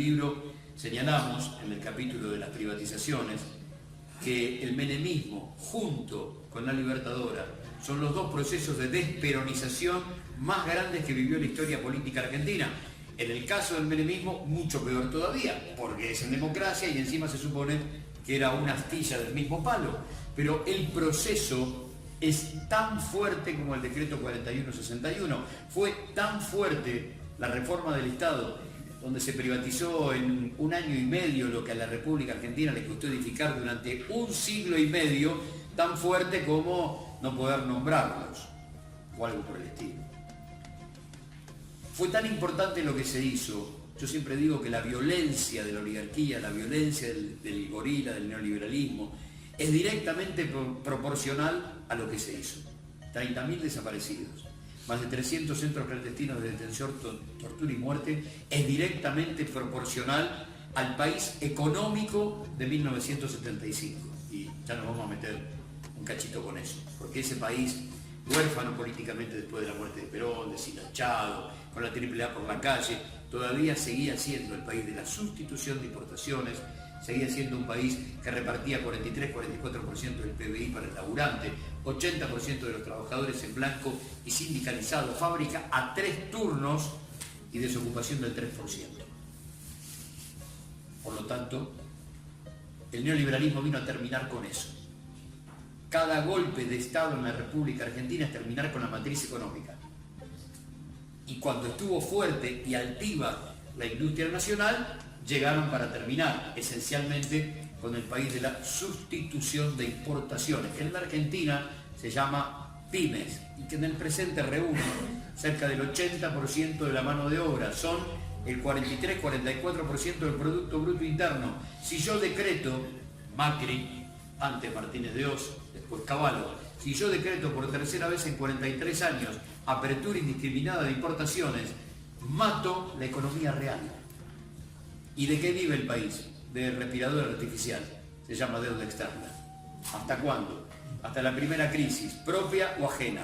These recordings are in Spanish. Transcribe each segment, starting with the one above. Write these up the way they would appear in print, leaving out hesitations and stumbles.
libro señalamos, en el capítulo de las privatizaciones, que el menemismo junto con la Libertadora son los dos procesos de desperonización más grandes que vivió la historia política argentina. En el caso del menemismo, mucho peor todavía, porque es en democracia y encima se supone que era una astilla del mismo palo. Pero el proceso es tan fuerte como el decreto 4161. Fue tan fuerte la reforma del Estado, donde se privatizó en 1 año y medio lo que a la República Argentina le costó edificar durante 1 siglo y medio, tan fuerte como no poder nombrarlos, o algo por el estilo. Fue tan importante lo que se hizo. Yo siempre digo que la violencia de la oligarquía, la violencia del gorila, del neoliberalismo, es directamente proporcional a lo que se hizo. 30.000 desaparecidos, más de 300 centros clandestinos de detención, tortura y muerte, es directamente proporcional al país económico de 1975. Y ya nos vamos a meter un cachito con eso, porque ese país, huérfano políticamente después de la muerte de Perón, deshilachado, con la AAA por la calle, todavía seguía siendo el país de la sustitución de importaciones, seguía siendo un país que repartía 43-44% del PBI para el laburante, 80% de los trabajadores en blanco y sindicalizado, fábrica a 3 turnos y desocupación del 3%. Por lo tanto, el neoliberalismo vino a terminar con eso. Cada golpe de Estado en la República Argentina es terminar con la matriz económica. Y cuando estuvo fuerte y altiva la industria nacional, llegaron para terminar, esencialmente, con el país de la sustitución de importaciones, que en la Argentina se llama pymes, y que en el presente reúne cerca del 80% de la mano de obra, son el 43-44% del Producto Bruto Interno. Si yo decreto, Macri, antes Martínez de Oz, después Cavallo, si yo decreto por tercera vez en 43 años apertura indiscriminada de importaciones, mato la economía real. ¿Y de qué vive el país? De respirador artificial. Se llama deuda externa. ¿Hasta cuándo? Hasta la primera crisis, propia o ajena.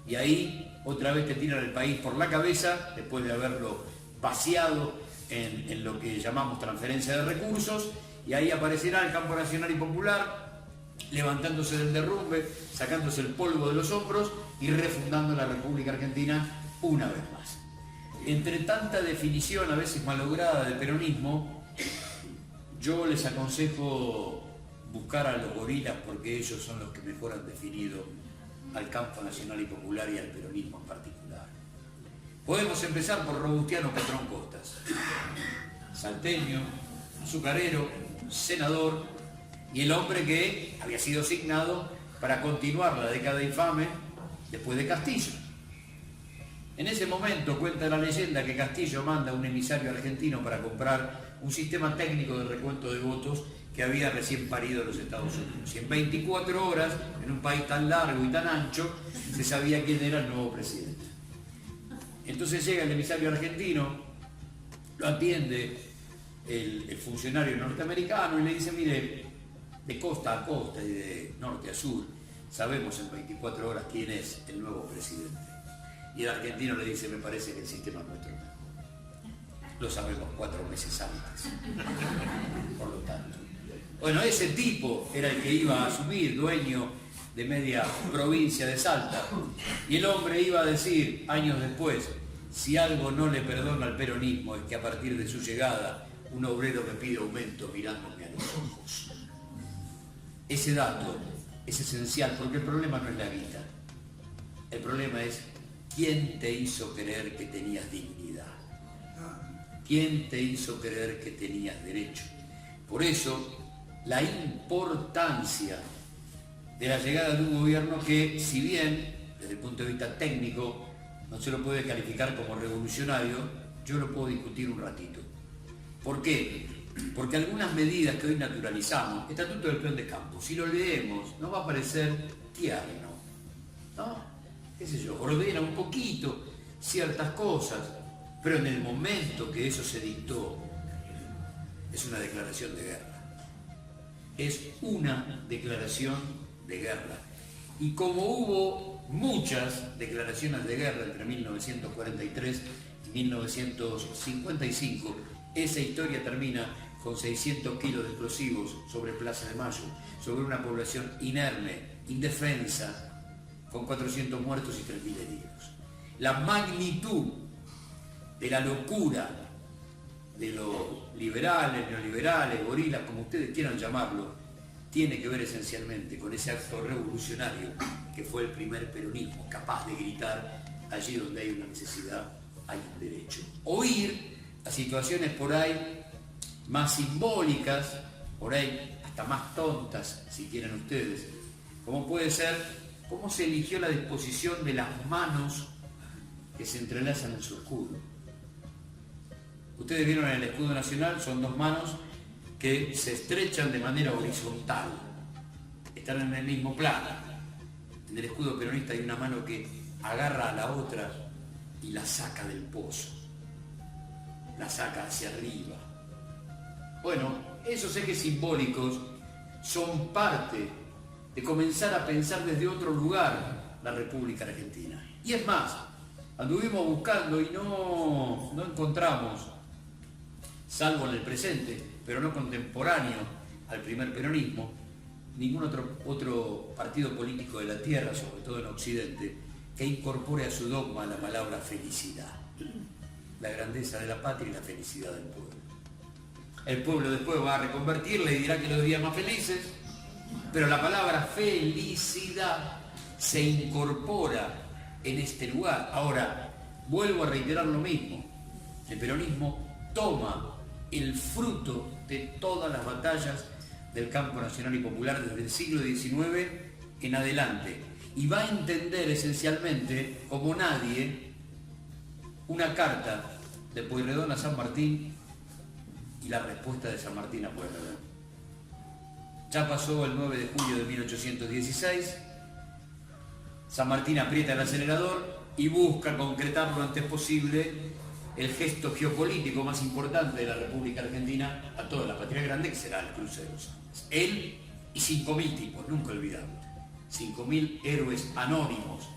Y ahí otra vez te tiran el país por la cabeza, después de haberlo vaciado en lo que llamamos transferencia de recursos, y ahí aparecerá el campo nacional y popular, levantándose del derrumbe, sacándose el polvo de los hombros y refundando la República Argentina una vez más. Entre tanta definición a veces malograda del peronismo, yo les aconsejo buscar a los gorilas, porque ellos son los que mejor han definido al campo nacional y popular y al peronismo en particular. Podemos empezar por Robustiano Patrón Costas, salteño, azucarero, senador, y el hombre que había sido asignado para continuar la década infame después de Castillo. En ese momento cuenta la leyenda que Castillo manda a un emisario argentino para comprar un sistema técnico de recuento de votos que había recién parido en los Estados Unidos. Y en 24 horas, en un país tan largo y tan ancho, se sabía quién era el nuevo presidente. Entonces llega el emisario argentino, lo atiende el funcionario norteamericano y le dice: mire, de costa a costa y de norte a sur, sabemos en 24 horas quién es el nuevo presidente. Y el argentino le dice: me parece que el sistema nuestro es mejor. Lo sabemos 4 meses antes. Por lo tanto. Bueno, ese tipo era el que iba a asumir, dueño de media provincia de Salta. Y el hombre iba a decir, años después: si algo no le perdona al peronismo es que a partir de su llegada un obrero me pide aumento mirándome a los ojos. Ese dato es esencial, porque el problema no es la guita. El problema es: ¿quién te hizo creer que tenías dignidad? ¿Quién te hizo creer que tenías derecho? Por eso, la importancia de la llegada de un gobierno que, si bien, desde el punto de vista técnico, no se lo puede calificar como revolucionario, yo lo puedo discutir un ratito. ¿Por qué? Porque algunas medidas que hoy naturalizamos, Estatuto del Peón de Campo, si lo leemos, nos va a parecer tierno, ¿no? ¿Qué sé yo? Ordena un poquito ciertas cosas, pero en el momento que eso se dictó, es una declaración de guerra. Es una declaración de guerra. Y como hubo muchas declaraciones de guerra entre 1943 y 1955, Esa historia termina con 600 kilos de explosivos sobre Plaza de Mayo, sobre una población inerme, indefensa, con 400 muertos y 3.000 heridos. La magnitud de la locura de los liberales, neoliberales, gorilas, como ustedes quieran llamarlo, tiene que ver esencialmente con ese acto revolucionario que fue el primer peronismo, capaz de gritar: allí donde hay una necesidad, hay un derecho. Oír a situaciones por ahí más simbólicas, por ahí hasta más tontas, si quieren ustedes, como puede ser cómo se eligió la disposición de las manos que se entrelazan en su escudo. Ustedes vieron en el escudo nacional, son dos manos que se estrechan de manera horizontal, están en el mismo plano. En el escudo peronista hay una mano que agarra a la otra y la saca del pozo, la saca hacia arriba. Bueno, esos ejes simbólicos son parte de comenzar a pensar desde otro lugar la República Argentina. Y es más, anduvimos buscando y no encontramos, salvo en el presente, pero no contemporáneo al primer peronismo, ningún otro partido político de la tierra, sobre todo en Occidente, que incorpore a su dogma la palabra felicidad, la grandeza de la patria y la felicidad del pueblo. El pueblo después va a reconvertirle y dirá que los días más felices, pero la palabra felicidad se incorpora en este lugar. Ahora, vuelvo a reiterar lo mismo, el peronismo toma el fruto de todas las batallas del campo nacional y popular desde el siglo XIX en adelante, y va a entender esencialmente, como nadie, una carta de Pueyrredón a San Martín y la respuesta de San Martín a Pueyrredón. Ya pasó el 9 de julio de 1816, San Martín aprieta el acelerador y busca concretar lo antes posible el gesto geopolítico más importante de la República Argentina a toda la patria grande, que será el cruce de los Andes. Él y 5.000 tipos, nunca olvidamos, 5.000 héroes anónimos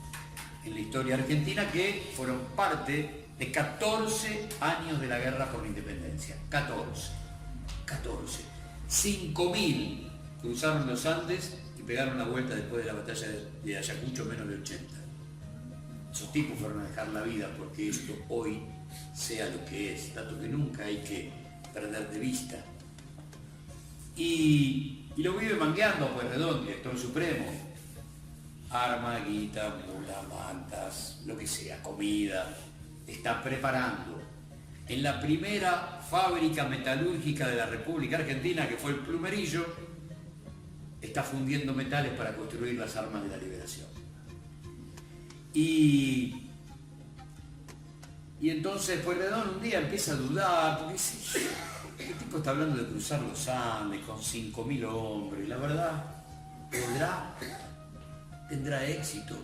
en la historia argentina que fueron parte de 14 años de la guerra por la independencia. 14. 5.000 cruzaron los Andes y pegaron la vuelta después de la batalla de Ayacucho, menos de 80. Esos tipos fueron a dejar la vida porque esto hoy sea lo que es, dato que nunca hay que perder de vista. Y lo vive mangueando a Pueyrredón, director supremo. Arma, guita, mula, mantas, lo que sea, comida. Está preparando en la primera fábrica metalúrgica de la República Argentina, que fue el Plumerillo, está fundiendo metales para construir las armas de la liberación. Y entonces Pueyrredón un día empieza a dudar, porque dice: ¿qué tipo está hablando de cruzar los Andes con 5.000 hombres? La verdad, ¿tendrá éxito?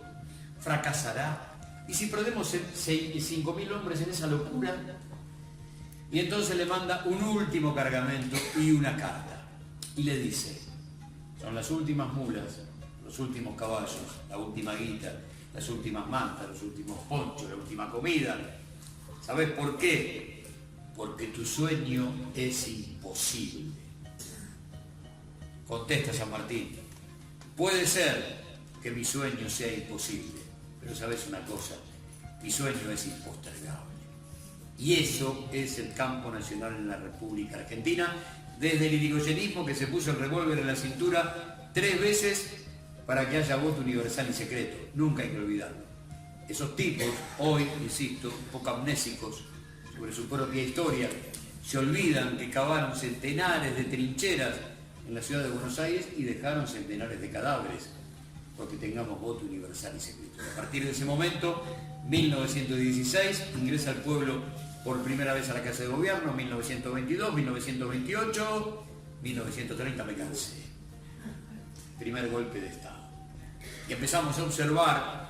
¿Fracasará? ¿Y si perdemos 5.000 hombres en esa locura? Y entonces le manda un último cargamento y una carta. Y le dice: son las últimas mulas, los últimos caballos, la última guita, las últimas mantas, los últimos ponchos, la última comida. ¿Sabes por qué? Porque tu sueño es imposible. Contesta San Martín: puede ser que mi sueño sea imposible, pero sabes una cosa, mi sueño es impostergable. Y eso es el campo nacional en la República Argentina, desde el irigoyenismo, que se puso el revólver en la cintura 3 veces para que haya voto universal y secreto. Nunca hay que olvidarlo. Esos tipos, hoy, insisto, un poco amnésicos sobre su propia historia, se olvidan que cavaron centenares de trincheras en la ciudad de Buenos Aires y dejaron centenares de cadáveres porque tengamos voto universal y secreto. A partir de ese momento, 1916, ingresa el pueblo por primera vez a la Casa de Gobierno, 1922, 1928, 1930 me cansé. Primer golpe de Estado. Y empezamos a observar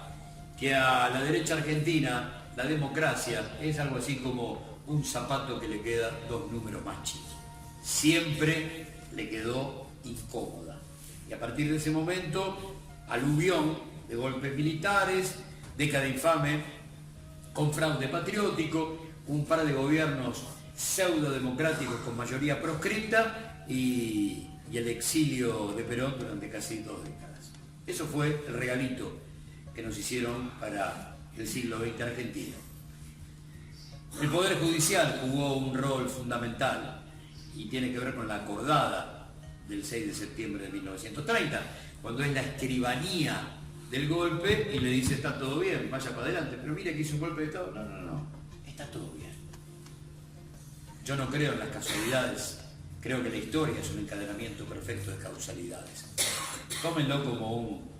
que a la derecha argentina la democracia es algo así como un zapato que le queda 2 números más chicos. Siempre le quedó incómoda. Y a partir de ese momento, aluvión de golpes militares, década infame con fraude patriótico, un par de gobiernos pseudo-democráticos con mayoría proscripta y el exilio de Perón durante casi 2 décadas. Eso fue el regalito que nos hicieron para el siglo XX argentino. El Poder Judicial jugó un rol fundamental y tiene que ver con la acordada del 6 de septiembre de 1930, cuando es la escribanía del golpe y le dice está todo bien, vaya para adelante, pero mire que hizo un golpe de Estado. No, está todo bien. Yo no creo en las casualidades, creo que la historia es un encadenamiento perfecto de causalidades. Tómenlo como un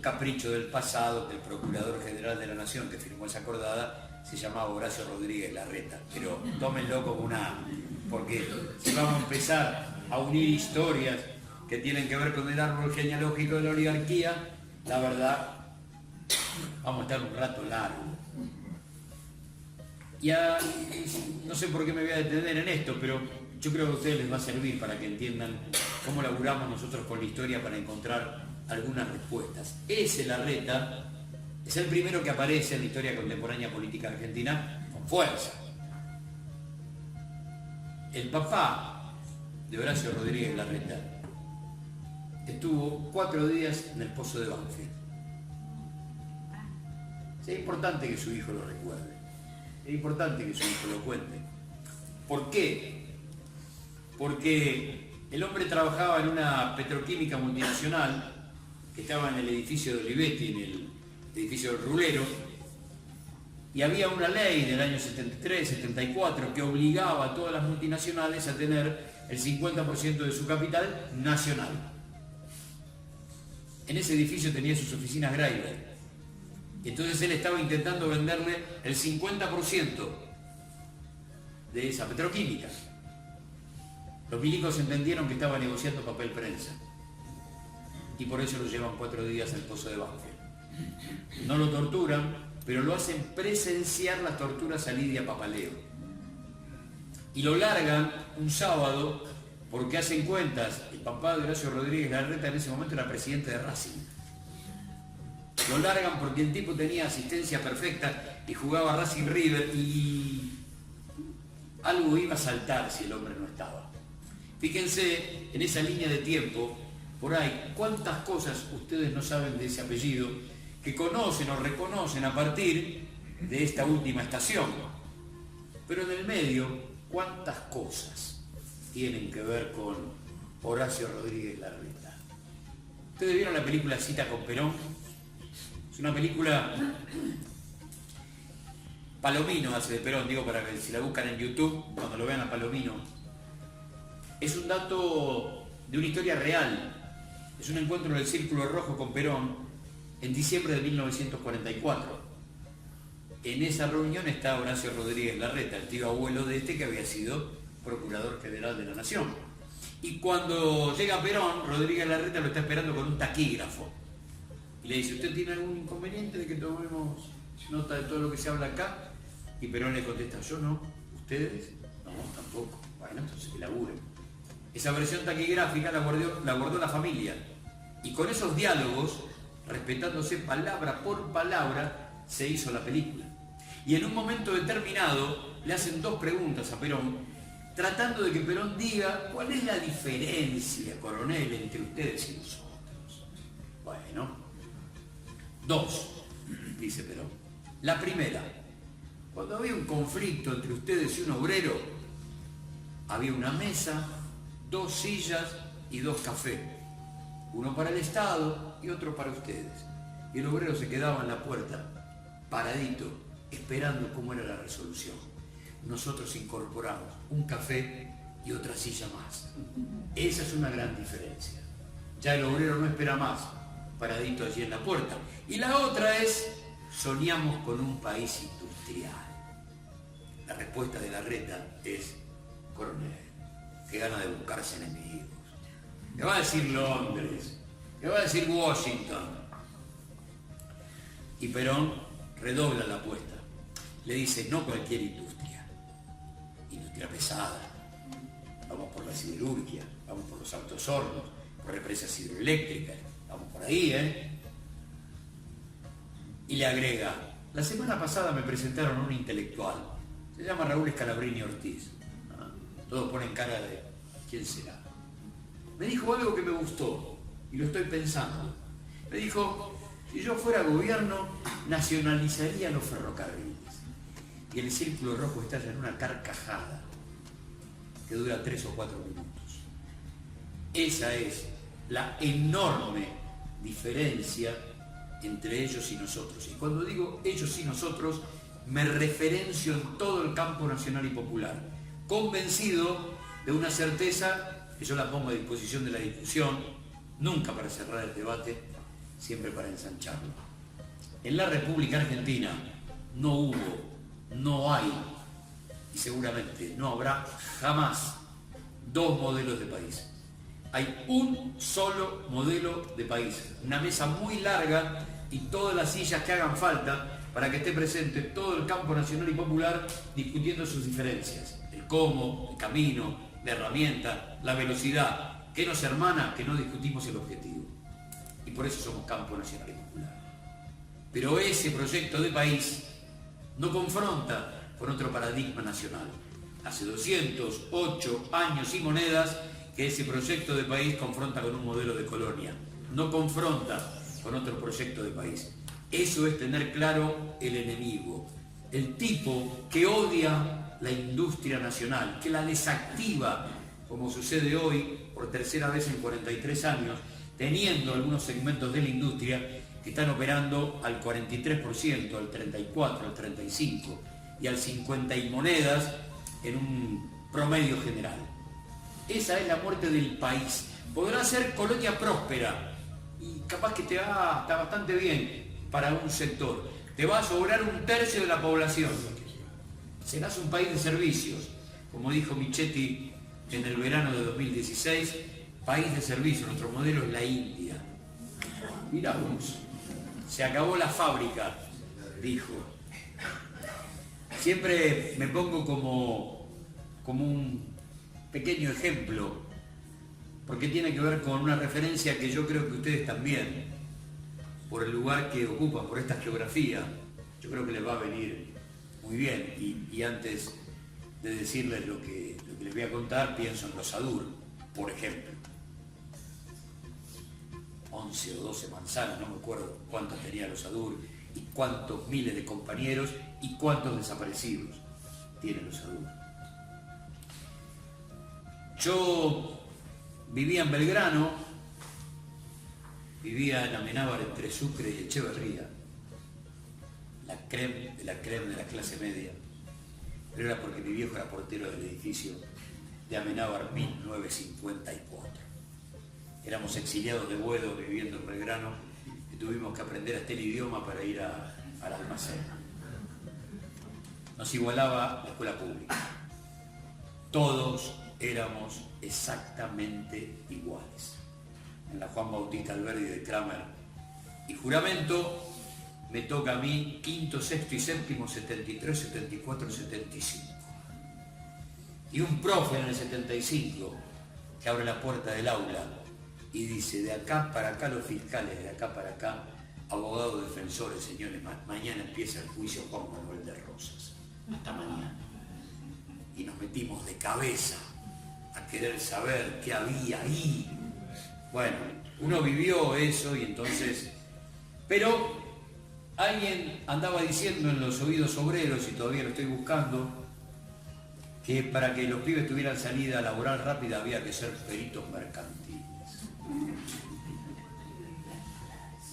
capricho del pasado, que el Procurador General de la Nación que firmó esa acordada se llamaba Horacio Rodríguez Larreta, pero tómenlo como porque si vamos a empezar a unir historias que tienen que ver con el árbol genealógico de la oligarquía, la verdad, vamos a estar un rato largo. Ya, no sé por qué me voy a detener en esto, pero yo creo que a ustedes les va a servir para que entiendan cómo laburamos nosotros con la historia para encontrar algunas respuestas. Ese Larreta es el primero que aparece en la historia contemporánea política argentina con fuerza. El papá de Horacio Rodríguez Larreta estuvo 4 días en el pozo de Banfield. Es importante que su hijo lo recuerde, es importante que su hijo lo cuente. ¿Por qué? Porque el hombre trabajaba en una petroquímica multinacional que estaba en el edificio de Olivetti, en el edificio del Rulero, y había una ley del año 73, 74 que obligaba a todas las multinacionales a tener el 50% de su capital nacional. En ese edificio tenía sus oficinas Greiber. Entonces él estaba intentando venderle el 50% de esa petroquímica. Los milicos entendieron que estaba negociando papel prensa y por eso lo llevan 4 días al pozo de Banfield. No lo torturan, pero lo hacen presenciar las torturas a Lidia Papaleo. Y lo largan un sábado porque hacen cuentas. El papá de Horacio Rodríguez Larreta en ese momento era presidente de Racing. Lo largan porque el tipo tenía asistencia perfecta y jugaba Racing River y algo iba a saltar si el hombre no estaba. Fíjense en esa línea de tiempo, por ahí, cuántas cosas ustedes no saben de ese apellido que conocen o reconocen a partir de esta última estación. Pero en el medio, cuántas cosas tienen que ver con Horacio Rodríguez Larreta. ¿Ustedes vieron la película Cita con Perón? Es una película... Palomino hace de Perón, digo para que si la buscan en YouTube, cuando lo vean a Palomino. Es un dato de una historia real. Es un encuentro del Círculo Rojo con Perón en diciembre de 1944. En esa reunión está Horacio Rodríguez Larreta, el tío abuelo de este que había sido Procurador General de la Nación. Y cuando llega Perón, Rodríguez Larreta lo está esperando con un taquígrafo. Y le dice, ¿usted tiene algún inconveniente de que tomemos nota de todo lo que se habla acá? Y Perón le contesta, yo no. ¿Ustedes? No, tampoco. Bueno, entonces que laburen. Esa versión taquigráfica la guardó la familia. Y con esos diálogos, respetándose palabra por palabra, se hizo la película. Y en un momento determinado le hacen 2 preguntas a Perón, tratando de que Perón diga cuál es la diferencia, coronel, entre ustedes y nosotros. Bueno, 2, dice Perón. La primera, cuando había un conflicto entre ustedes y un obrero, había una mesa, 2 sillas y 2 cafés. Uno para el Estado y otro para ustedes. Y el obrero se quedaba en la puerta, paradito, esperando cómo era la resolución. Nosotros incorporamos un café y otra silla más. Esa es una gran diferencia. Ya el obrero no espera más, paradito allí en la puerta. Y la otra es, soñamos con un país industrial. La respuesta de Larreta es, coronel, qué gana de buscarse enemigos. ¿Qué va a decir Londres? ¿Qué va a decir Washington? Y Perón redobla la apuesta. Le dice, no cualquier industria. Industria pesada. Vamos por la siderurgia, vamos por los autos hornos, por represas hidroeléctricas. Vamos por ahí, ¿eh? Y le agrega, la semana pasada me presentaron un intelectual. Se llama Raúl Scalabrini Ortiz. Todos ponen cara de ¿quién será? Me dijo algo que me gustó y lo estoy pensando. Me dijo, si yo fuera gobierno, nacionalizaría los ferrocarriles. Y el círculo rojo estalla en una carcajada que dura 3 o 4 minutos. Esa es la enorme diferencia entre ellos y nosotros. Y cuando digo ellos y nosotros, me referencio en todo el campo nacional y popular, convencido de una certeza que yo la pongo a disposición de la discusión, nunca para cerrar el debate, siempre para ensancharlo. En la República Argentina no hubo, no hay y seguramente no habrá jamás 2 modelos de país. Hay un solo modelo de país, una mesa muy larga y todas las sillas que hagan falta para que esté presente todo el campo nacional y popular discutiendo sus diferencias, el cómo, el camino, la herramienta, la velocidad, que nos hermana, que no discutimos el objetivo. Y por eso somos campo nacional y popular. Pero ese proyecto de país no confronta con otro paradigma nacional. Hace 208 años y monedas que ese proyecto de país confronta con un modelo de colonia, no confronta con otro proyecto de país. Eso es tener claro el enemigo, el tipo que odia la industria nacional, que la desactiva, como sucede hoy por tercera vez en 43 años, teniendo algunos segmentos de la industria que están operando al 43%, al 34%, al 35% y al 50% y monedas en un promedio general. Esa es la muerte del país. Podrá ser colonia próspera y capaz que te va está bastante bien para un sector. Te va a sobrar 1/3 de la población. Serás un país de servicios, como dijo Michetti en el verano de 2016, país de servicios. Nuestro modelo es la India. Mirá vos, se acabó la fábrica, dijo. Siempre me pongo como un pequeño ejemplo, porque tiene que ver con una referencia que yo creo que ustedes también, por el lugar que ocupan, por esta geografía, yo creo que les va a venir muy bien. Y antes de decirles lo que les voy a contar, pienso en los Sadur, por ejemplo. 11 o 12 manzanas, no me acuerdo cuántas tenía los Sadur, y cuántos miles de compañeros y cuántos desaparecidos tienen los Sadur. Yo vivía en Belgrano, vivía en Amenábar entre Sucre y Echeverría, la creme de la clase media, pero era porque mi viejo era portero del edificio de Amenábar 1954. Éramos exiliados de Boedo viviendo en Belgrano y tuvimos que aprender hasta el idioma para ir al almacén. Nos igualaba la escuela pública. Todos éramos exactamente iguales. En la Juan Bautista Alberdi de Kramer y Juramento me toca a mí quinto, sexto y séptimo, 73, 74, 75. Y un profe en el 75 que abre la puerta del aula y dice, de acá para acá los fiscales, de acá para acá, abogados defensores, señores, mañana empieza el juicio Juan Manuel de Rosas. Hasta mañana. Y nos metimos de cabeza a querer saber qué había ahí. Bueno, uno vivió eso y entonces... Pero alguien andaba diciendo en los oídos obreros, y todavía lo estoy buscando, que para que los pibes tuvieran salida laboral rápida había que ser peritos mercantiles.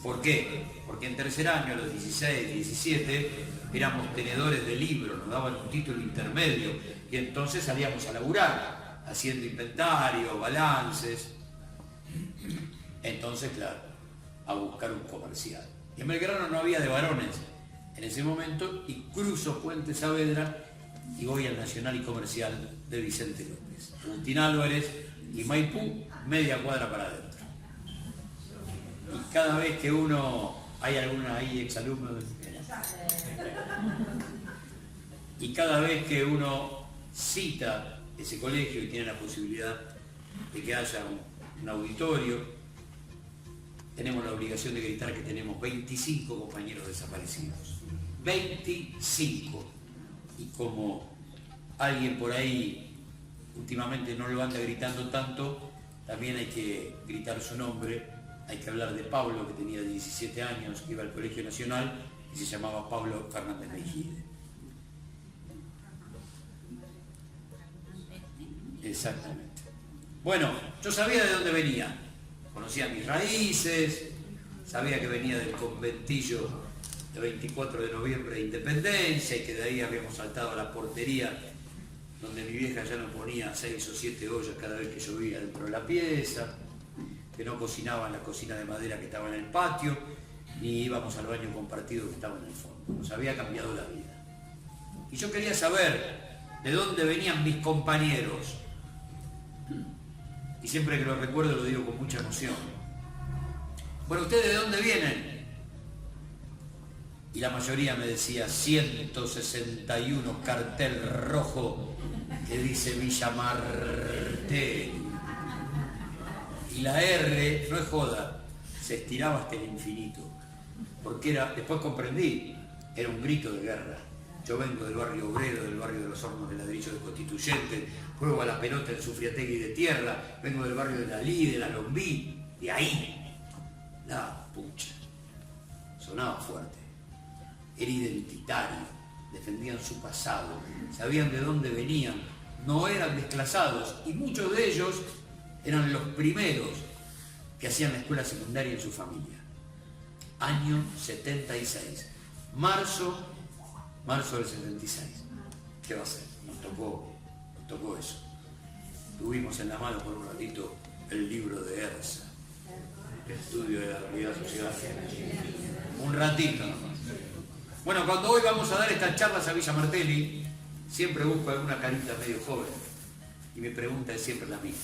¿Por qué? Porque en tercer año, a los 16, 17, éramos tenedores de libros, nos daban un título intermedio y entonces salíamos a laburar, haciendo inventario, balances. Entonces, claro, a buscar un comercial. Y en Belgrano no había de varones en ese momento y cruzo Puente Saavedra y voy al Nacional y Comercial de Vicente López. Agustín Álvarez y Maipú, media cuadra para adentro. Y cada vez que uno, hay alguna ahí exalumno, y cada vez que uno cita ese colegio y tiene la posibilidad de que haya un auditorio, tenemos la obligación de gritar que tenemos 25 compañeros desaparecidos. 25. Y como alguien por ahí últimamente no lo anda gritando tanto, también hay que gritar su nombre, hay que hablar de Pablo, que tenía 17 años, que iba al Colegio Nacional y se llamaba Pablo Fernández Mejide. Exactamente. Bueno, yo sabía de dónde venía, conocía mis raíces, sabía que venía del conventillo de 24 de noviembre de Independencia y que de ahí habíamos saltado a la portería donde mi vieja ya nos ponía 6 o 7 ollas cada vez que llovía dentro de la pieza, que no cocinaba en la cocina de madera que estaba en el patio, ni íbamos al baño compartido que estaba en el fondo. Nos había cambiado la vida. Y yo quería saber de dónde venían mis compañeros. Y siempre que lo recuerdo lo digo con mucha emoción. Bueno, ¿ustedes de dónde vienen? Y la mayoría me decía 161 cartel rojo que dice Villa Martelli. Y la R, no es joda, se estiraba hasta el infinito. Porque después comprendí, era un grito de guerra. Yo vengo del barrio obrero, del barrio de los hornos de ladrillo de Constituyente, juego a la pelota en Sufriategui de Tierra, vengo del barrio de la Lí, de la Lombí, de ahí. La pucha. Sonaba fuerte. Era identitario, defendían su pasado, sabían de dónde venían, no eran desclasados y muchos de ellos eran los primeros que hacían la escuela secundaria en su familia. Año 76, marzo del 76. ¿Qué va a ser? Nos tocó eso. Tuvimos en la mano por un ratito el libro de Erza, Estudio de la Realidad Social. Un ratito nomás. Bueno, cuando hoy vamos a dar estas charlas a Villa Martelli, siempre busco alguna carita medio joven y mi pregunta es siempre la misma.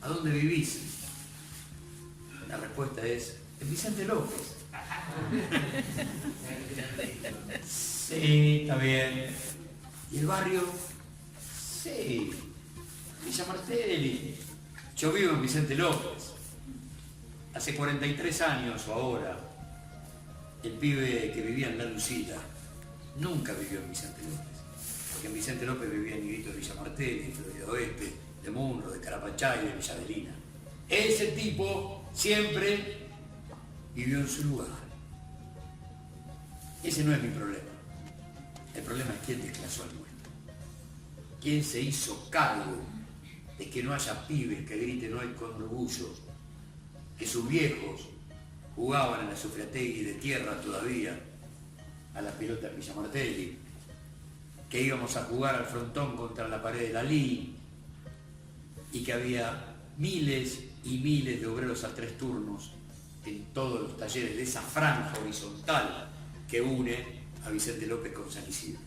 ¿A dónde vivís? La respuesta es, en Vicente López. Sí, está bien. ¿Y el barrio? Sí, Villa Martelli. Yo vivo en Vicente López. Hace 43 años o ahora, el pibe que vivía en La Lucita nunca vivió en Vicente López. Porque en Vicente López vivía Niguito de Villa Martelli, de Florida Oeste, de Munro, de Carapachay, de Villa Adelina. Ese tipo siempre vivió en su lugar. Ese no es mi problema. El problema es quién desclasó al nuestro. ¿Quién se hizo cargo de que no haya pibes que griten hoy con orgullo que sus viejos jugaban en la Sufriategui de Tierra todavía a la pelota en Villa Martelli, que íbamos a jugar al frontón contra la pared de la Lí y que había miles y miles de obreros a 3 turnos en todos los talleres de esa franja horizontal que une a Vicente López con San Isidro?